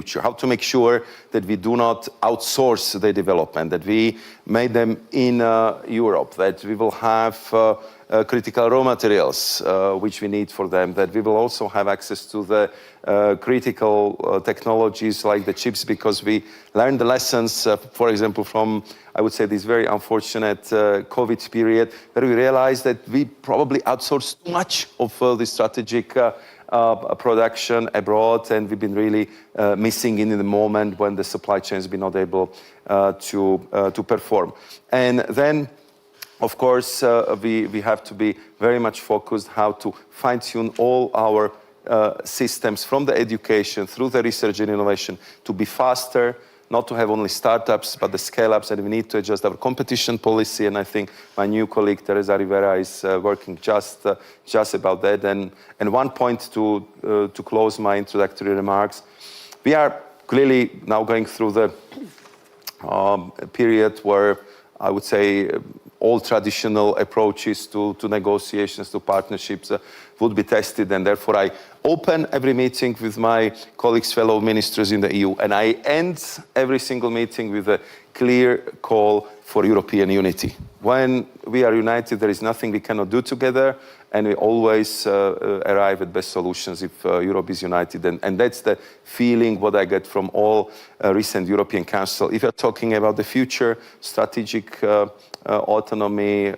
future, how to make sure that we do not outsource the development, that we made them in Europe, that we will have critical raw materials which we need for them, that we will also have access to the critical technologies like the chips, because we learned the lessons, for example, from, I would say, this very unfortunate COVID period, where we realized that we probably outsourced too much of the strategic production abroad, and we've been really missing in the moment when the supply chain has been not able to perform. And then, of course, we have to be very much focused how to fine-tune all our systems from the education through the research and innovation to be faster, not to have only startups, but the scale-ups, and we need to adjust our competition policy. And I think my new colleague, Teresa Rivera, is working just about that. And one point to close my introductory remarks, we are clearly now going through the period where I would say all traditional approaches to negotiations, to partnerships would be tested, and therefore I open every meeting with my colleagues, fellow ministers in the EU, and I end every single meeting with a clear call for European unity. When we are united, there is nothing we cannot do together, and we always arrive at best solutions if Europe is united. And that's the feeling what I get from all recent European Council. If you're talking about the future, strategic autonomy,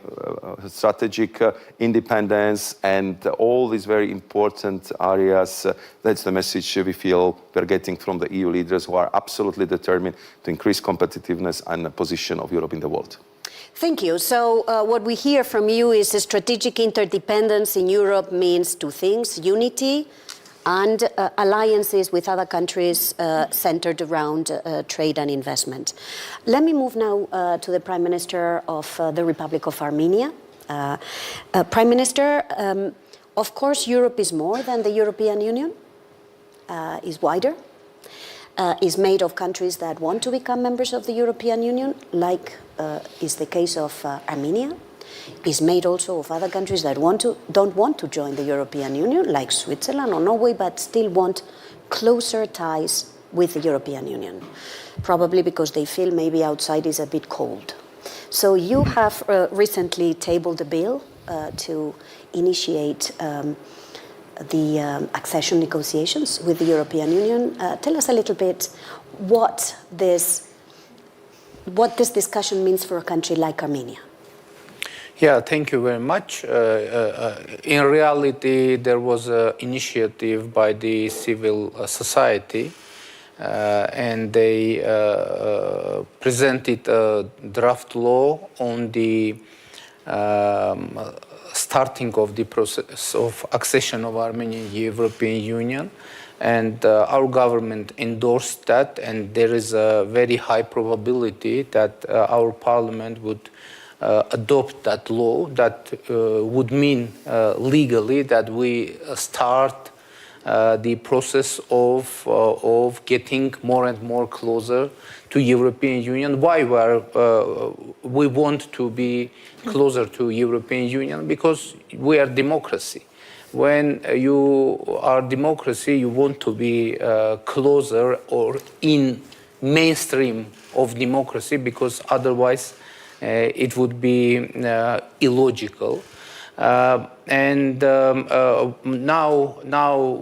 strategic independence, and all these very important areas, that's the message we feel we're getting from the EU leaders, who are absolutely determined to increase competitiveness and the position of Europe in the world. Thank you. So what we hear from you is strategic interdependence in Europe means two things: unity and alliances with other countries centered around trade and investment. Let me move now to the Prime Minister of the Republic of Armenia. Prime Minister, of course, Europe is more than the European Union, is wider, is made of countries that want to become members of the European Union, like is the case of Armenia, is made also of other countries that don't want to join the European Union, like Switzerland or Norway, but still want closer ties with the European Union, probably because they feel maybe outside is a bit cold. So you have recently tabled a bill to initiate the accession negotiations with the European Union. Tell us a little bit what this discussion means for a country like Armenia. Yeah, thank you very much. In reality, there was an initiative by the civil society, and they presented a draft law on the starting of the process of accession of Armenia in the European Union. And our government endorsed that, and there is a very high probability that our parliament would adopt that law. That would mean legally that we start the process of getting more and more closer to European Union. Why we want to be closer to European Union? Because we are democracy. When you are democracy, you want to be closer or in mainstream of democracy, because otherwise it would be illogical. Now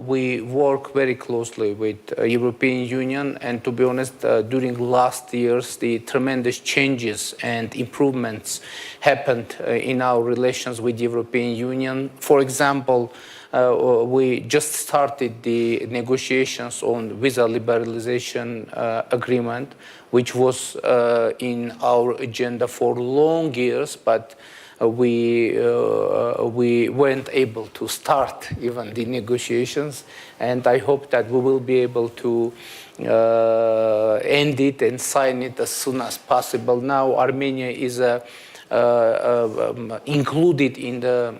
we work very closely with European Union, and to be honest, during last years, the tremendous changes and improvements happened in our relations with the European Union. For example, we just started the negotiations on visa liberalization agreement, which was in our agenda for long years, but we weren't able to start even the negotiations, and I hope that we will be able to end it and sign it as soon as possible. Now Armenia is included in the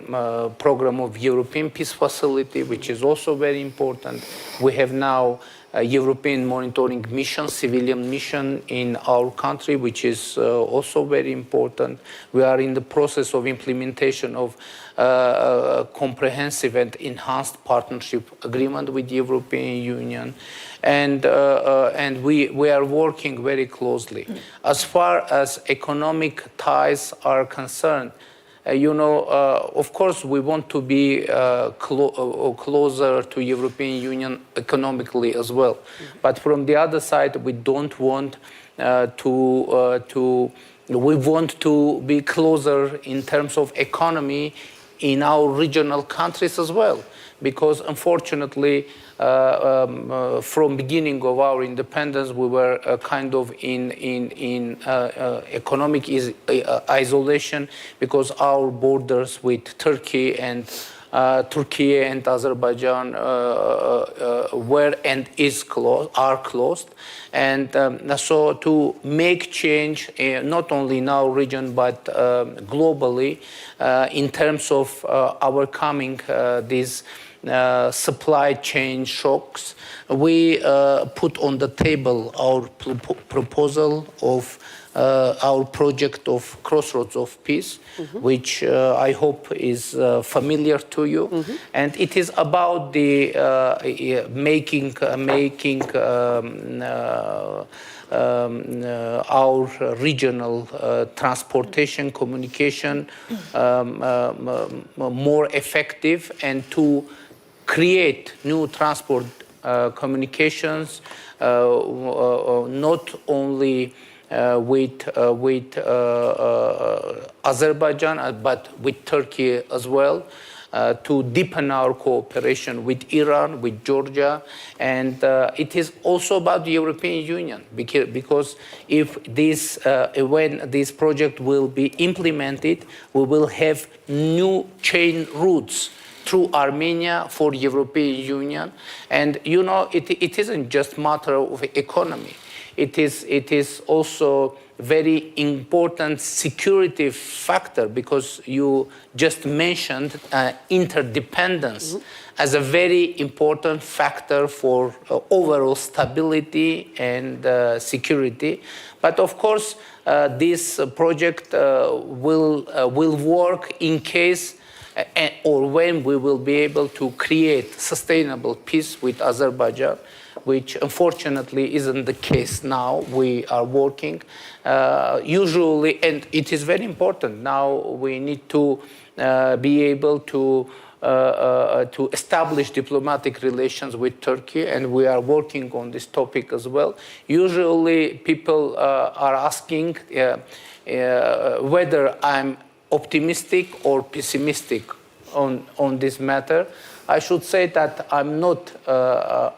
program of European Peace Facility, which is also very important. We have now European monitoring mission, civilian mission in our country, which is also very important. We are in the process of implementation of comprehensive and enhanced partnership agreement with the European Union. And we are working very closely. As far as economic ties are concerned, of course, we want to be closer to European Union economically as well. But from the other side, we don't want we want to be closer in terms of economy in our regional countries as well. Because unfortunately, from beginning of our independence, we were kind of in economic isolation because our borders with Turkey and Azerbaijan were and are closed. And so to make change not only in our region but globally in terms of overcoming these supply chain shocks, we put on the table our proposal of our project of Crossroads of Peace, which I hope is familiar to you. And it is about the making our regional transportation communication more effective and to create new transport communications not only with Azerbaijan but with Turkey as well, to deepen our cooperation with Iran, with Georgia, and it is also about the European Union because if when this project will be implemented, we will have new chain routes through Armenia for European Union, and it isn't just matter of economy. It is also very important security factor because you just mentioned interdependence as a very important factor for overall stability and security. But of course, this project will work in case or when we will be able to create sustainable peace with Azerbaijan, which unfortunately isn't the case now. We are working usually, and it is very important. Now we need to be able to establish diplomatic relations with Turkey, and we are working on this topic as well. Usually people are asking whether I'm optimistic or pessimistic on this matter. I should say that I'm not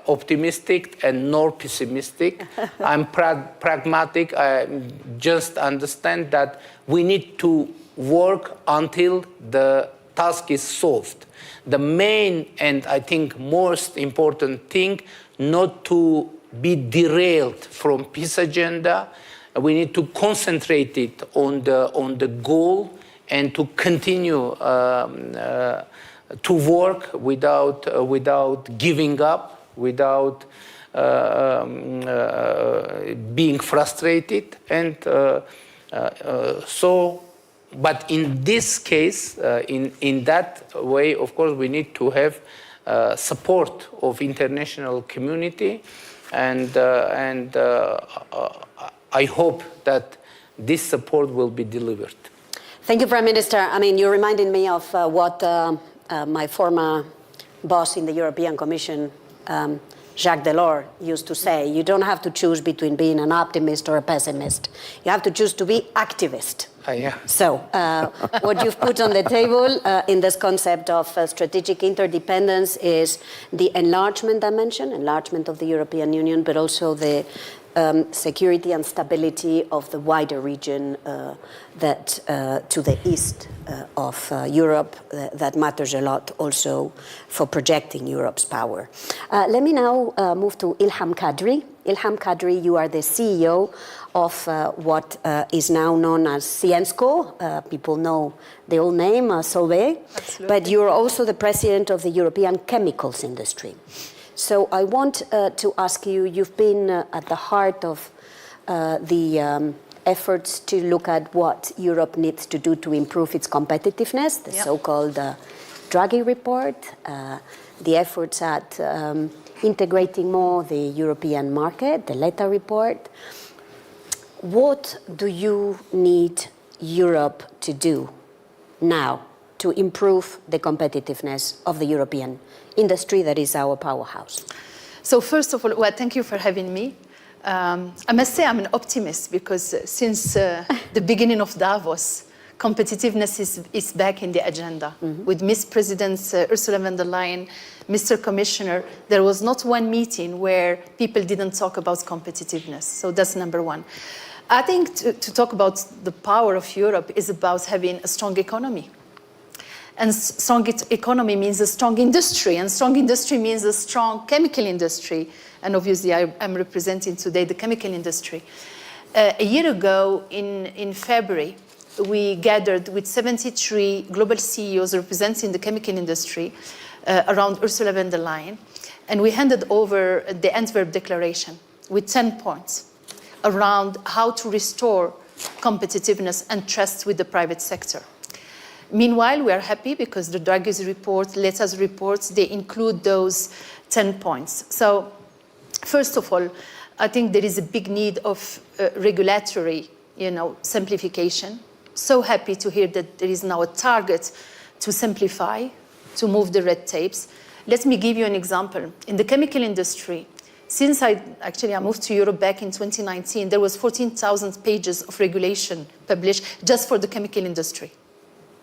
optimistic and nor pessimistic. I'm pragmatic. I just understand that we need to work until the task is solved. The main and I think most important thing, not to be derailed from peace agenda. We need to concentrate it on the goal and to continue to work without giving up, without being frustrated, and but in this case, in that way, of course, we need to have support of international community, and I hope that this support will be delivered. Thank you, Prime Minister. I mean, you're reminding me of what my former boss in the European Commission, Jacques Delors, used to say. You don't have to choose between being an optimist or a pessimist. You have to choose to be activist. Yeah. So what you've put on the table in this concept of strategic interdependence is the enlargement dimension, enlargement of the European Union, but also the security and stability of the wider region that to the east of Europe that matters a lot also for projecting Europe's power. Let me now move to Ilham Kadri. Ilham Kadri, you are the CEO of what is now known as Syensqo. People know the old name, Solvay. But you're also the president of the European chemicals industry. So I want to ask you, you've been at the heart of the efforts to look at what Europe needs to do to improve its competitiveness, the so-called Draghi report, the efforts at integrating more the European market, the Letta report. What do you need Europe to do now to improve the competitiveness of the European industry that is our powerhouse? So first of all, well, thank you for having me. I must say I'm an optimist because since the beginning of Davos, competitiveness is back in the agenda. With Ms. President Ursula von der Leyen, Mr. Commissioner, there was not one meeting where people didn't talk about competitiveness. So that's number one. I think to talk about the power of Europe is about having a strong economy. And strong economy means a strong industry, and strong industry means a strong chemical industry. And obviously I'm representing today the chemical industry. A year ago in February, we gathered with 73 global CEOs representing the chemical industry around Ursula von der Leyen, and we handed over the Antwerp Declaration with 10 points around how to restore competitiveness and trust with the private sector. Meanwhile, we are happy because the Draghi's report, Letta's reports, they include those 10 points. So, first of all, I think there is a big need of regulatory, simplification. So happy to hear that there is now a target to simplify, to move the red tapes. Let me give you an example. In the chemical industry, since I moved to Europe back in 2019, there was 14,000 pages of regulation published just for the chemical industry.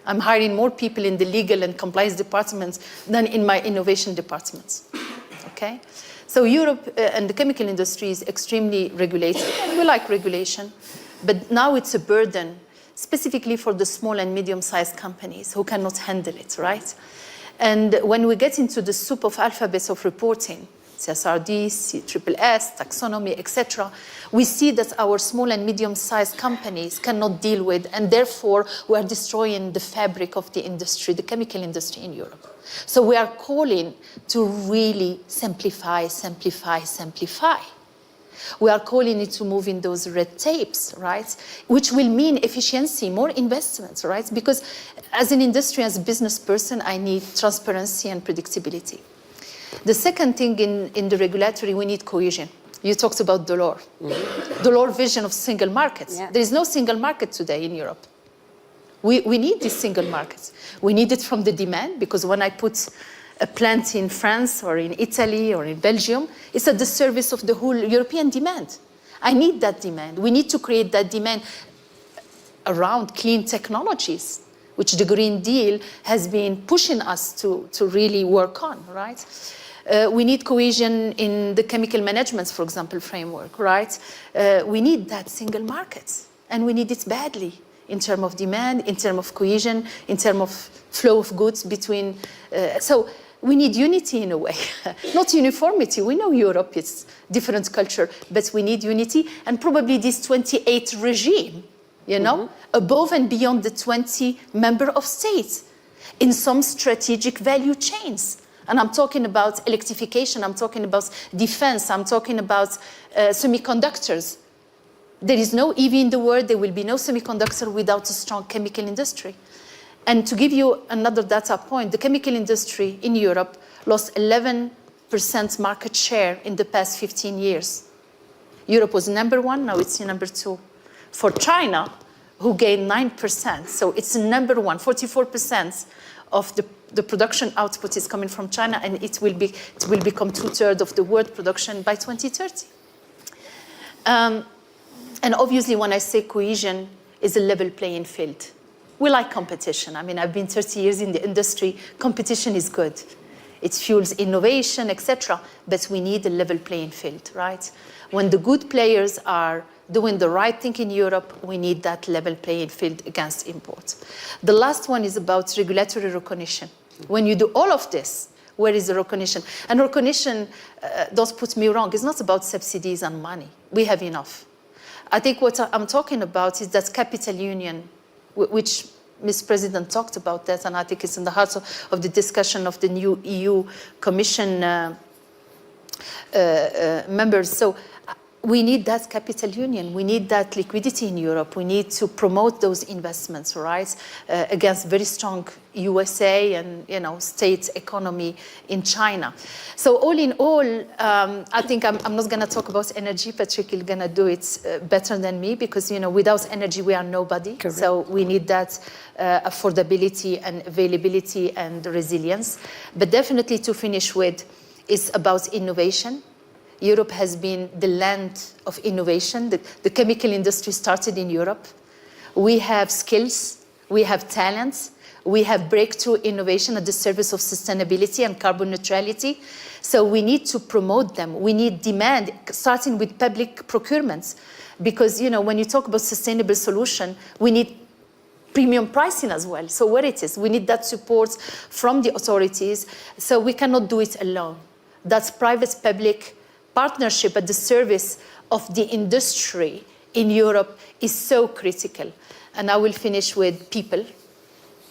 I'm hiring more people in the legal and compliance departments than in my innovation departments. Okay? So Europe and the chemical industry is extremely regulated. And we like regulation, but now it's a burden, specifically for the small and medium-sized companies who cannot handle it, right? And when we get into the soup of alphabets of reporting, CSRD, CSSS, taxonomy, etc., we see that our small and medium-sized companies cannot deal with, and therefore we are destroying the fabric of the industry, the chemical industry in Europe. So we are calling to really simplify, simplify, simplify. We are calling it to move in those red tapes, right? Which will mean efficiency, more investments, right? Because as an industry, as a business person, I need transparency and predictability. The second thing in the regulatory, we need cohesion. You talked about Delors. Delors' vision of single markets. Yeah. There is no single market today in Europe. We need these single markets. We need it from the demand, because when I put a plant in France or in Italy or in Belgium, it's at the service of the whole European demand. I need that demand. We need to create that demand around clean technologies, which the Green Deal has been pushing us to really work on, right? We need cohesion in the chemical management, for example, framework, right? We need that single market, and we need it badly in terms of demand, in terms of cohesion, in terms of flow of goods between. So we need unity in a way, not uniformity. We know Europe is different culture, but we need unity, and probably this 28 regime, above and beyond the 20 member of states in some strategic value chains. And I'm talking about electrification, I'm talking about defense, I'm talking about semiconductors. There is no EV in the world, there will be no semiconductor without a strong chemical industry. And to give you another data point, the chemical industry in Europe lost 11% market share in the past 15 years. Europe was number one, now it's number two. For China, who gained 9%, so it's number one, 44% of the production output is coming from China, and it will become 2/3 of the world production by 2030. And obviously, when I say cohesion, is a level playing field. We like competition. I mean, I've been 30 years in the industry. Competition is good. It fuels innovation, etc. But we need a level playing field, right? When the good players are doing the right thing in Europe, we need that level playing field against imports. The last one is about regulatory recognition. When you do all of this, where is the recognition? And recognition, don't put me wrong, it's not about subsidies and money. We have enough. I think what I'm talking about is that capital union, which Ms. President talked about that, and I think it's in the heart of the discussion of the new EU Commission members. So we need that capital union. We need that liquidity in Europe. We need to promote those investments, right, against very strong USA and state economy in China. So all in all, I think I'm not going to talk about energy. Patrick is going to do it better than me because without energy we are nobody. Correct. So we need that affordability and availability and resilience. But definitely to finish with, it's about innovation. Europe has been the land of innovation. The chemical industry started in Europe. We have skills, we have talents, we have breakthrough innovation at the service of sustainability and carbon neutrality. So we need to promote them. We need demand, starting with public procurements. Because when you talk about sustainable solution, we need premium pricing as well. So what it is, we need that support from the authorities. So we cannot do it alone. That's private-public partnership at the service of the industry in Europe is so critical. And I will finish with people.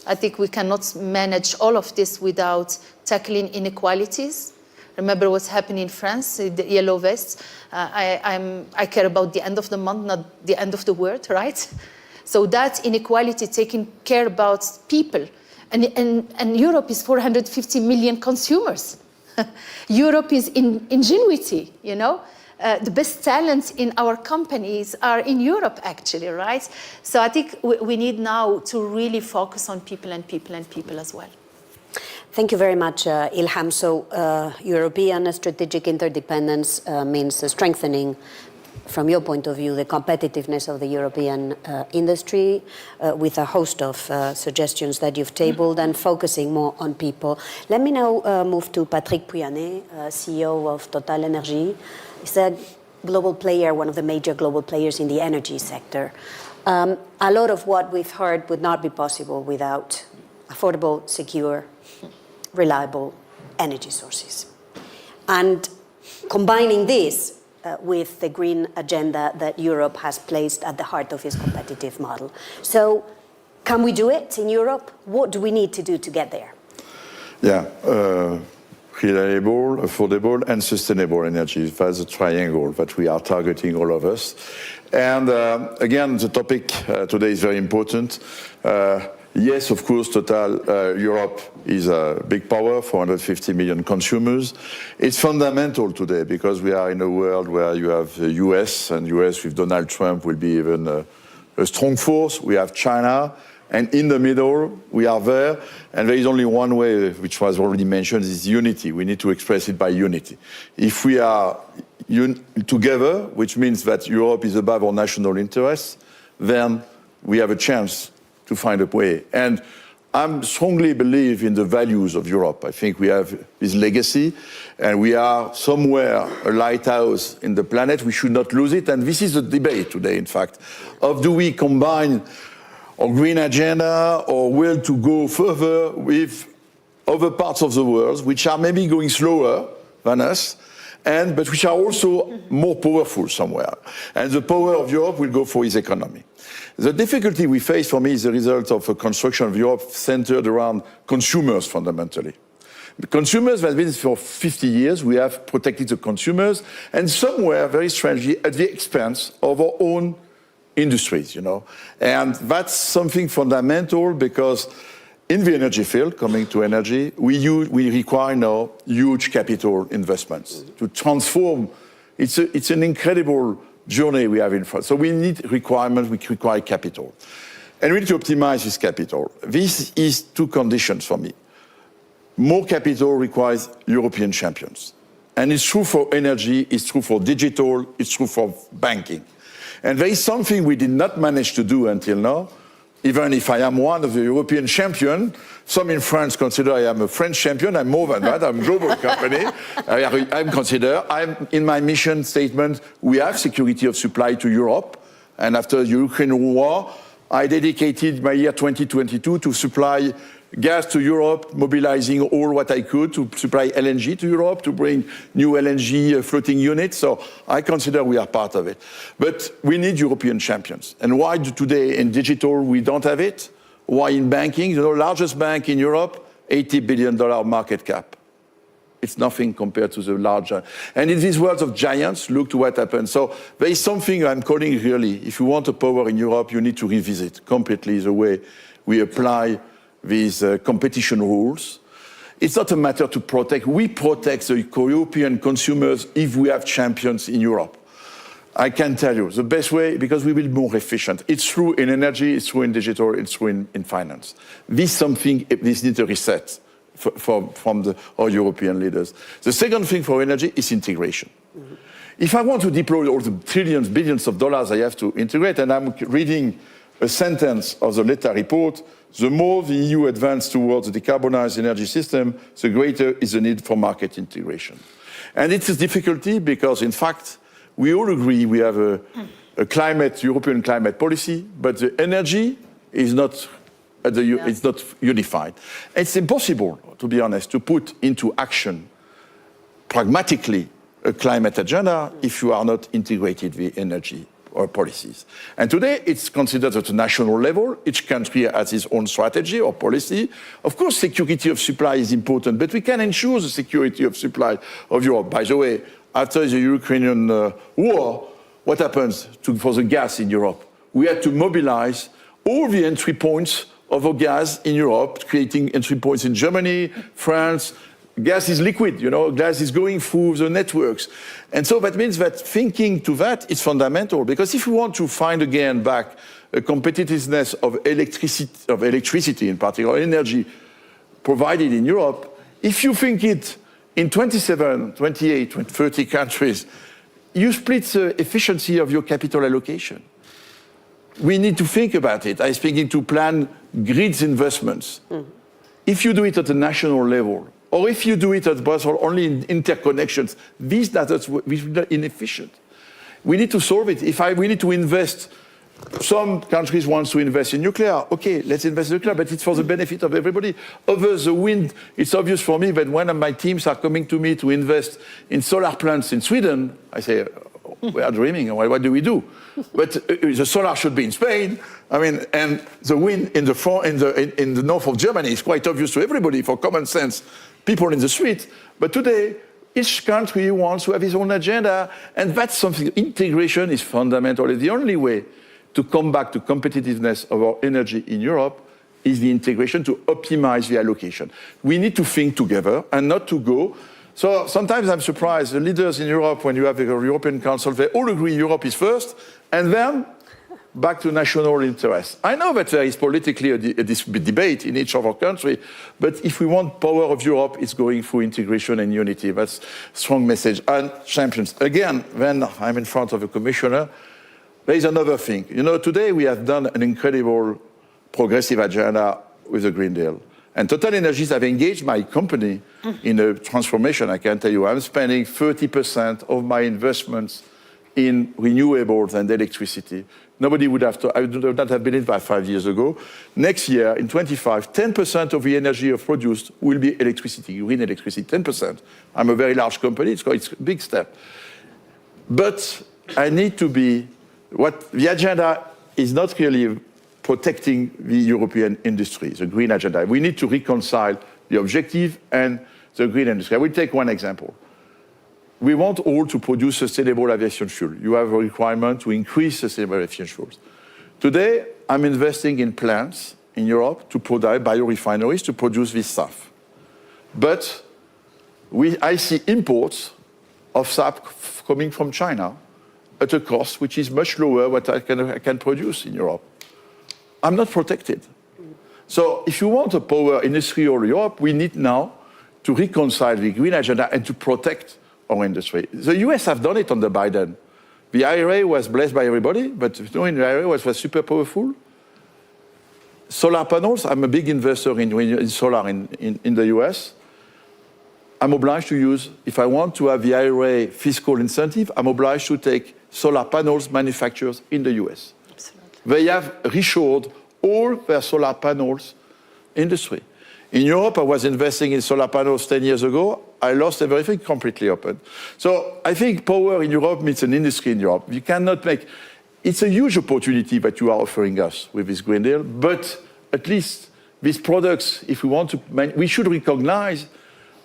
I think we cannot manage all of this without tackling inequalities. Remember what's happening in France, the yellow vests. I care about the end of the month, not the end of the world, right? So that inequality, taking care about people. And Europe is 450 million consumers. Europe is ingenuity, the best talents in our companies are in Europe, actually, right? So I think we need now to really focus on people and people and people as well. Thank you very much, Ilham. So European strategic interdependence means strengthening, from your point of view, the competitiveness of the European industry with a host of suggestions that you've tabled and focusing more on people. Let me now move to Patrick Pouyanné, CEO of Total Energy. He's a global player, one of the major global players in the energy sector. A lot of what we've heard would not be possible without affordable, secure, reliable energy sources. And combining this with the green agenda that Europe has placed at the heart of its competitive model. So can we do it in Europe? What do we need to do to get there? Yeah, reliable, affordable, and sustainable energy. That's a triangle that we are targeting, all of us. And again, the topic today is very important. Yes, of course, Total Europe is a big power, 450 million consumers. It's fundamental today because we are in a world where you have the US, and US with Donald Trump will be even a strong force. We have China, and in the middle, we are there. And there is only one way, which was already mentioned, is unity. We need to express it by unity. If we are together, which means that Europe is above our national interests, then we have a chance to find a way. And I strongly believe in the values of Europe. I think we have this legacy, and we are somewhere a lighthouse in the planet. We should not lose it. And this is the debate today, in fact, of do we combine our green agenda or will to go further with other parts of the world, which are maybe going slower than us, but which are also more powerful somewhere. And the power of Europe will go for its economy. The difficulty we face, for me, is the result of a construction of Europe centered around consumers, fundamentally. The consumers, that means for 50 years, we have protected the consumers, and somewhere, very strangely, at the expense of our own industries, And that's something fundamental because in the energy field, coming to energy, we require now huge capital investments to transform. It's an incredible journey we have in front. So we need requirements, we require capital. And we need to optimize this capital. This is two conditions for me. More capital requires European champions. And it's true for energy, it's true for digital, it's true for banking. And there is something we did not manage to do until now. Even if I am one of the European champions, some in France consider I am a French champion. I'm more than that. I'm a global company. I'm in my mission statement, we have security of supply to Europe. And after the Ukraine war, I dedicated my year 2022 to supply gas to Europe, mobilizing all what I could to supply LNG to Europe, to bring new LNG floating units. So I consider we are part of it. But we need European champions. And why today in digital we don't have it? Why in banking? The largest bank in Europe, $80 billion market cap. It's nothing compared to the larger. And in these worlds of giants, look to what happened. So there is something I'm calling really, if you want a power in Europe, you need to revisit completely the way we apply these competition rules. It's not a matter to protect. We protect the European consumers if we have champions in Europe. I can tell you the best way, because we will be more efficient. It's true in energy, it's true in digital, it's true in finance. This needs a reset from our European leaders. The second thing for energy is integration. Mm-hmm. If I want to deploy all the trillions, billions of dollars I have to integrate, and I'm reading a sentence of the Letta report, the more the EU advances towards a decarbonized energy system, the greater is the need for market integration. And it's a difficulty because, in fact, we all agree we have a European climate policy, but the energy is not it's not unified. It's impossible, to be honest, to put into action pragmatically a climate agenda if you are not integrated with energy or policies. And today it's considered at a national level. Each country has its own strategy or policy. Of course, security of supply is important, but we can ensure the security of supply of Europe. By the way, after the Ukrainian war, what happens for the gas in Europe? We had to mobilize all the entry points of our gas in Europe, creating entry points in Germany, France. Gas is liquid, gas is going through the networks. And so that means that thinking to that is fundamental, because if we want to find again back a competitiveness of electricity in particular, energy provided in Europe, if you think it in 27, 28, 30 countries, you split the efficiency of your capital allocation. We need to think about it. I'm speaking to plan grids investments. Mm-hmm. If you do it at a national level, or if you do it at Brussels only in interconnections, these data will be inefficient. We need to solve it. We need to invest. Some countries want to invest in nuclear. Okay, let's invest in nuclear, but it's for the benefit of everybody. Others, the wind, it's obvious for me that when my teams are coming to me to invest in solar plants in Sweden, I say, we are dreaming. What do we do? But the solar should be in Spain. And the wind in the north of Germany is quite obvious to everybody for common sense, people in the street. But today, each country wants to have its own agenda, and that's something. Integration is fundamental. It's the only way to come back to competitiveness of our energy in Europe is the integration to optimize the allocation. We need to think together and not to go. So sometimes I'm surprised, the leaders in Europe, when you have a European Council, they all agree Europe is first, and then back to national interests. I know that there is politically this debate in each of our countries, but if we want power of Europe, it's going through integration and unity. That's a strong message. And champions. Again, when I'm in front of a commissioner, there is another thing. Today we have done an incredible progressive agenda with the Green Deal. And Total Energies have engaged my company in a transformation. I can tell you, I'm spending 30% of my investments in renewables and electricity. Nobody would have I would not have believed by 5 years ago. Next year, in 25, 10% of the energy produced will be electricity, green electricity, 10%. I'm a very large company, it's a big step. But I need to be, the agenda is not really protecting the European industry, the green agenda. We need to reconcile the objective and the green industry. I will take one example. We want all to produce sustainable aviation fuel. You have a requirement to increase sustainable aviation fuels. Today, I'm investing in plants in Europe to produce biorefineries to produce this SAF. But I see imports of SAF coming from China at a cost which is much lower what I can produce in Europe. I'm not protected. So if you want a power industrial Europe, we need now to reconcile the green agenda and to protect our industry. The US have done it under Biden. The IRA was blessed by everybody, but the IRA was super powerful. Solar panels, I'm a big investor in solar in the US. I'm obliged to use, if I want to have the IRA fiscal incentive, I'm obliged to take solar panels manufacturers in the US. They have reshored all their solar panels industry. In Europe, I was investing in solar panels 10 years ago. I lost everything completely open. So I think power in Europe means an industry in Europe. You cannot make... It's a huge opportunity that you are offering us with this Green Deal, but at least these products, if we want to... We should recognize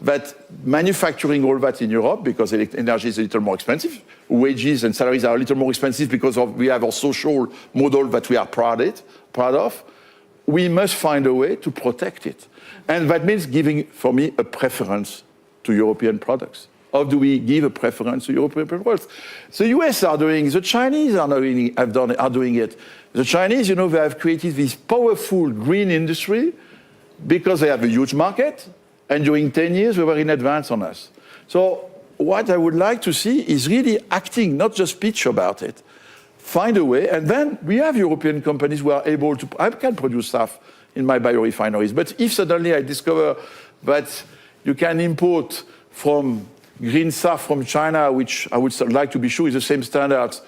that manufacturing all that in Europe, because energy is a little more expensive, wages and salaries are a little more expensive because we have our social model that we are proud of, we must find a way to protect it. And that means giving, for me, a preference to European products. How do we give a preference to European products? The US are doing, the Chinese are doing it. The Chinese, they have created this powerful green industry because they have a huge market, and during 10 years, we were in advance on us. So what I would like to see is really acting, not just speech about it. Find a way, and then we have European companies who are able to, I can produce stuff in my biorefineries, but if suddenly I discover that you can import from green stuff from China, which I would like to be sure is the same standards,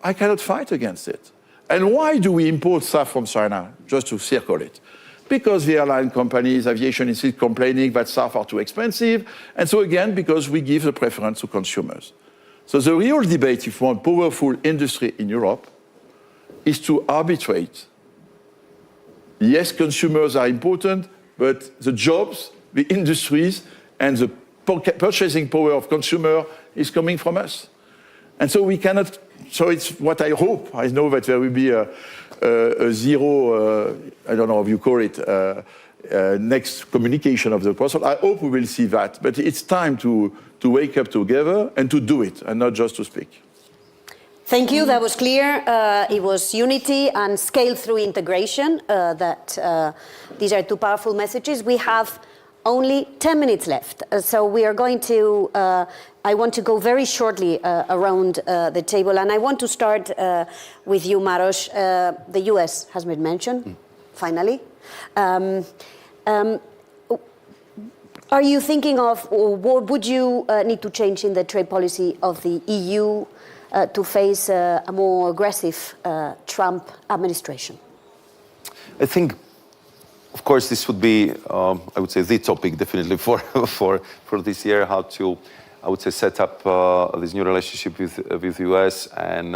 I cannot fight against it. And why do we import stuff from China? Just to circle it. Because the airline companies, aviation is complaining that stuff are too expensive. And so again, because we give the preference to consumers. So the real debate, if we want powerful industry in Europe, is to arbitrate. Yes, consumers are important, but the jobs, the industries, and the purchasing power of consumer is coming from us. And so we cannot, so it's what I hope. I know that there will be a zero, I don't know how you call it, next communication of the process. I hope we will see that. But it's time to wake up together and to do it, and not just to speak. Thank you. That was clear. It was unity and scale through integration. These are two powerful messages. We have only 10 minutes left. So we are going to, I want to go very shortly around the table. And I want to start with you, Maros. The US has been mentioned, finally. Are you thinking of, or what would you need to change in the trade policy of the EU to face a more aggressive Trump administration? I think, of course, this would be, I would say, the topic definitely for this year, how to, I would say, set up this new relationship with the US. And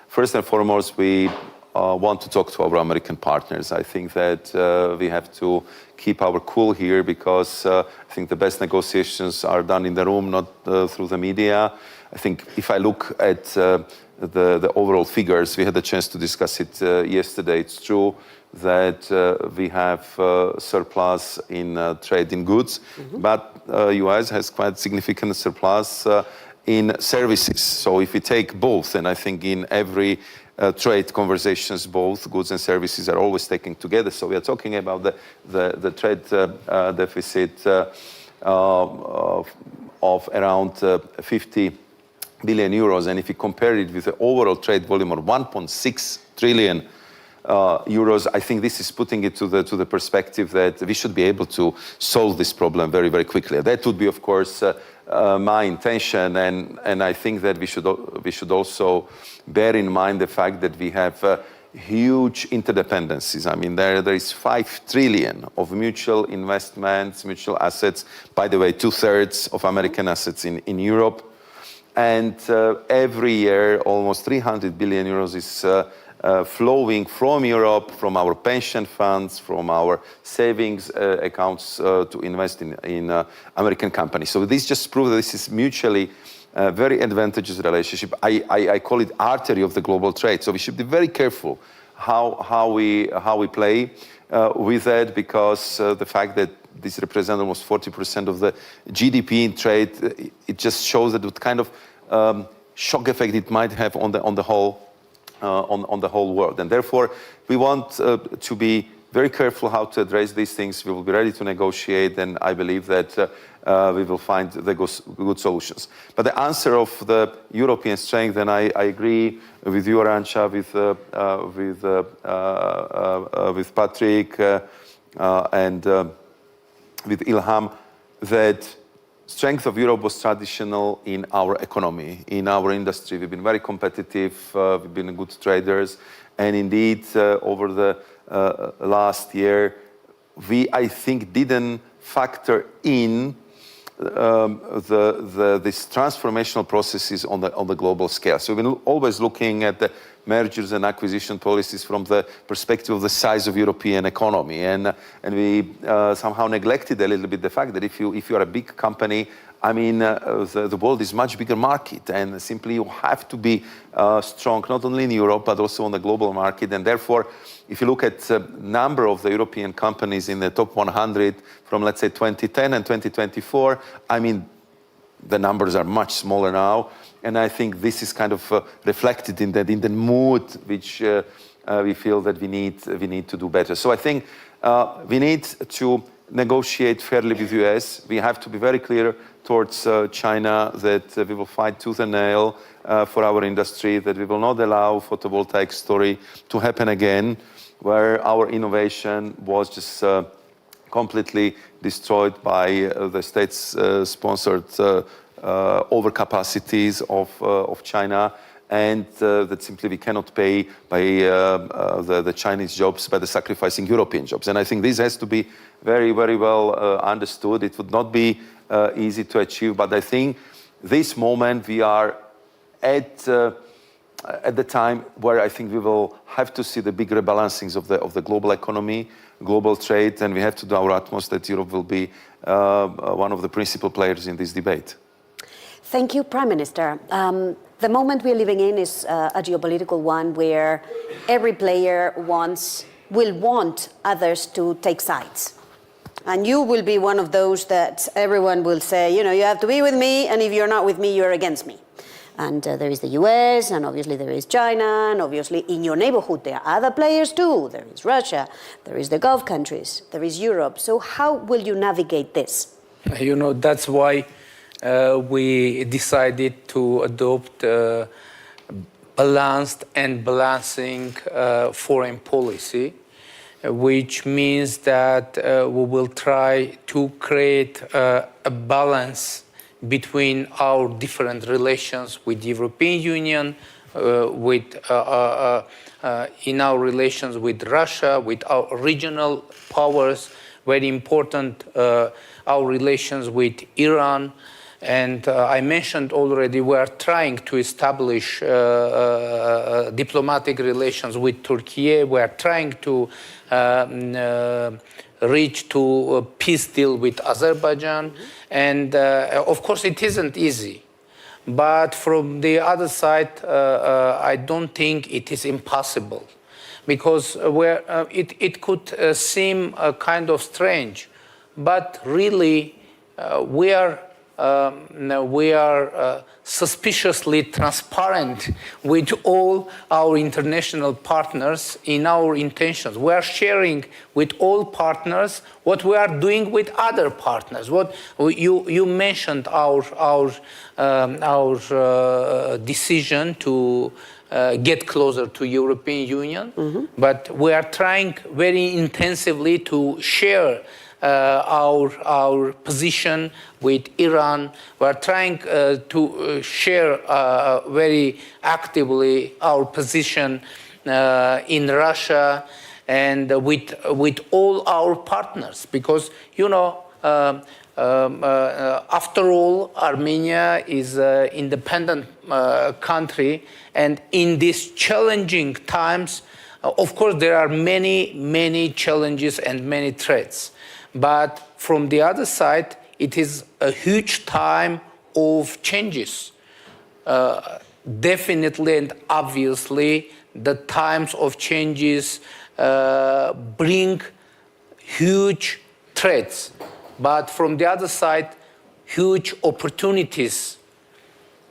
first and foremost, we want to talk to our American partners. I think that we have to keep our cool here because I think the best negotiations are done in the room, not through the media. I think if I look at the overall figures, we had a chance to discuss it yesterday. It's true that we have surplus in trade in goods, but US has quite significant surplus in services. So if we take both, and I think in every trade conversations, both goods and services are always taken together. So we are talking about the trade deficit of around 50 billion euros. And if you compare it with the overall trade volume of 1.6 trillion euros, I think this is putting it to the perspective that we should be able to solve this problem very, very quickly. That would be, of course, my intention, and I think that we should also bear in mind the fact that we have huge interdependencies. I mean, there is 5 trillion of mutual investments, mutual assets. By the way, 2/3 of American assets in Europe, and every year almost 300 billion euros is flowing from Europe, from our pension funds, from our savings accounts to invest in American companies. So this just proves that this is mutually very advantageous relationship. I call it artery of the global trade. So we should be very careful how we play with that, because the fact that this represents almost 40% of the GDP in trade, it just shows that what kind of shock effect it might have on the whole. On the whole world. And therefore, we want to be very careful how to address these things. We will be ready to negotiate, and I believe that we will find the good solutions. But the answer of the European strength, and I agree with you, Arantxa, with Patrick, and with Ilham, that strength of Europe was traditional in our economy, in our industry. We've been very competitive, we've been good traders, and indeed, over the last year, we, I think, didn't factor in this transformational processes on the global scale. So we've been always looking at the mergers and acquisition policies from the perspective of the size of European economy, and we somehow neglected a little bit the fact that if you are a big company, I mean, the world is a much bigger market, and simply you have to be strong, not only in Europe, but also on the global market. And therefore, if you look at the number of the European companies in the top 100 from, let's say, 2010 and 2024, I mean, the numbers are much smaller now. And I think this is kind of reflected in the mood which we feel that we need to do better. So I think we need to negotiate fairly with the US. We have to be very clear towards China that we will fight tooth and nail for our industry, that we will not allow photovoltaic story to happen again, where our innovation was just completely destroyed by the state-sponsored overcapacities of China, and that simply we cannot pay by the Chinese jobs by the sacrificing European jobs. And I think this has to be very, very well understood. It would not be easy to achieve, but I think this moment we are at the time where I think we will have to see the big rebalancings of the global economy, global trade, and we have to do our utmost that Europe will be one of the principal players in this debate. Thank you, Prime Minister. The moment we're living in is a geopolitical one where every player will want others to take sides. And you will be one of those that everyone will say, you know, you have to be with me, and if you're not with me, you're against me. And there is the US, and obviously there is China, and obviously in your neighborhood there are other players too. There is Russia, there is the Gulf countries, there is Europe. So how will you navigate this? You know, that's why we decided to adopt balanced and balancing foreign policy, which means that we will try to create a balance between our different relations with the European Union, in our relations with Russia, with our regional powers, very important, our relations with Iran. And I mentioned already we are trying to establish diplomatic relations with Turkey. We are trying to reach to a peace deal with Azerbaijan. And of course it isn't easy. But from the other side, I don't think it is impossible. Because it could seem kind of strange. But really, we are suspiciously transparent with all our international partners in our intentions. We are sharing with all partners what we are doing with other partners. What you mentioned our decision to get closer to European Union, but we are trying very intensively to share our position with Iran. We are trying to share very actively our position in Russia and with all our partners, because you know, after all, Armenia is an independent country, and in these challenging times, of course, there are many challenges and many threats. But from the other side, it is a huge time of changes. Definitely and obviously, the times of changes bring huge threats. But from the other side, huge opportunities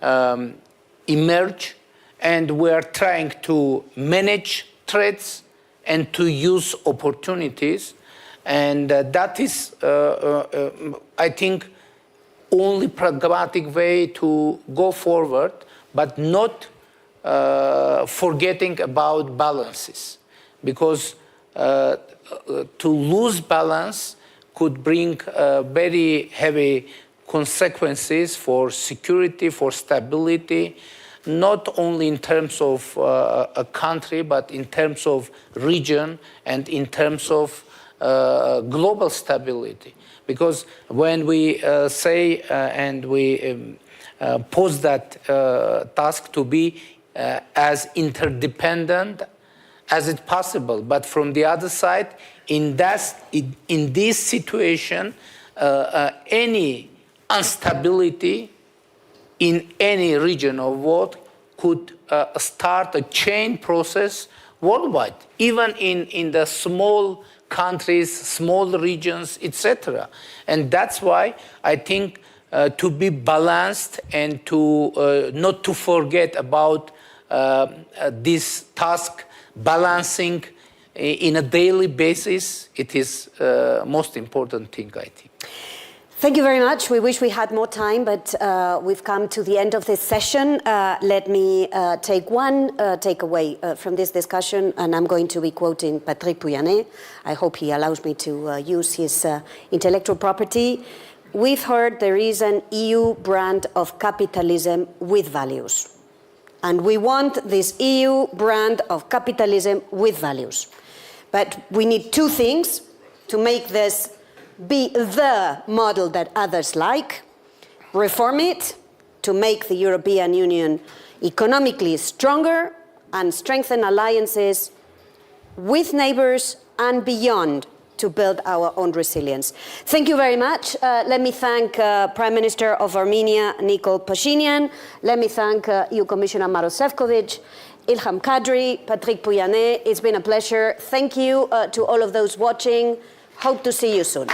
emerge, and we are trying to manage threats and to use opportunities. And that is, I think, only pragmatic way to go forward, but not forgetting about balances. Because to lose balance could bring very heavy consequences for security, for stability, not only in terms of a country, but in terms of region and in terms of global stability. Because when we say and we pose that task to be as interdependent as it's possible, but from the other side, in this situation, any instability in any region of world could start a chain process worldwide, even in the small countries, small regions, etc. And that's why I think to be balanced and to not to forget about this task, balancing in a daily basis, it is most important thing, I think. Thank you very much. We wish we had more time, but we've come to the end of this session. Let me take one takeaway from this discussion, and I'm going to be quoting Patrick Pouyanné. I hope he allows me to use his intellectual property. We've heard there is an EU brand of capitalism with values. And we want this EU brand of capitalism with values. But we need two things to make this be the model that others like. Reform it to make the European Union economically stronger and strengthen alliances with neighbors and beyond to build our own resilience. Thank you very much. Let me thank Prime Minister of Armenia, Nikol Pashinyan. Let me thank EU Commissioner Maroš Šefčovič, Ilham Kadri, Patrick Pouyanné. It's been a pleasure. Thank you to all of those watching. Hope to see you soon.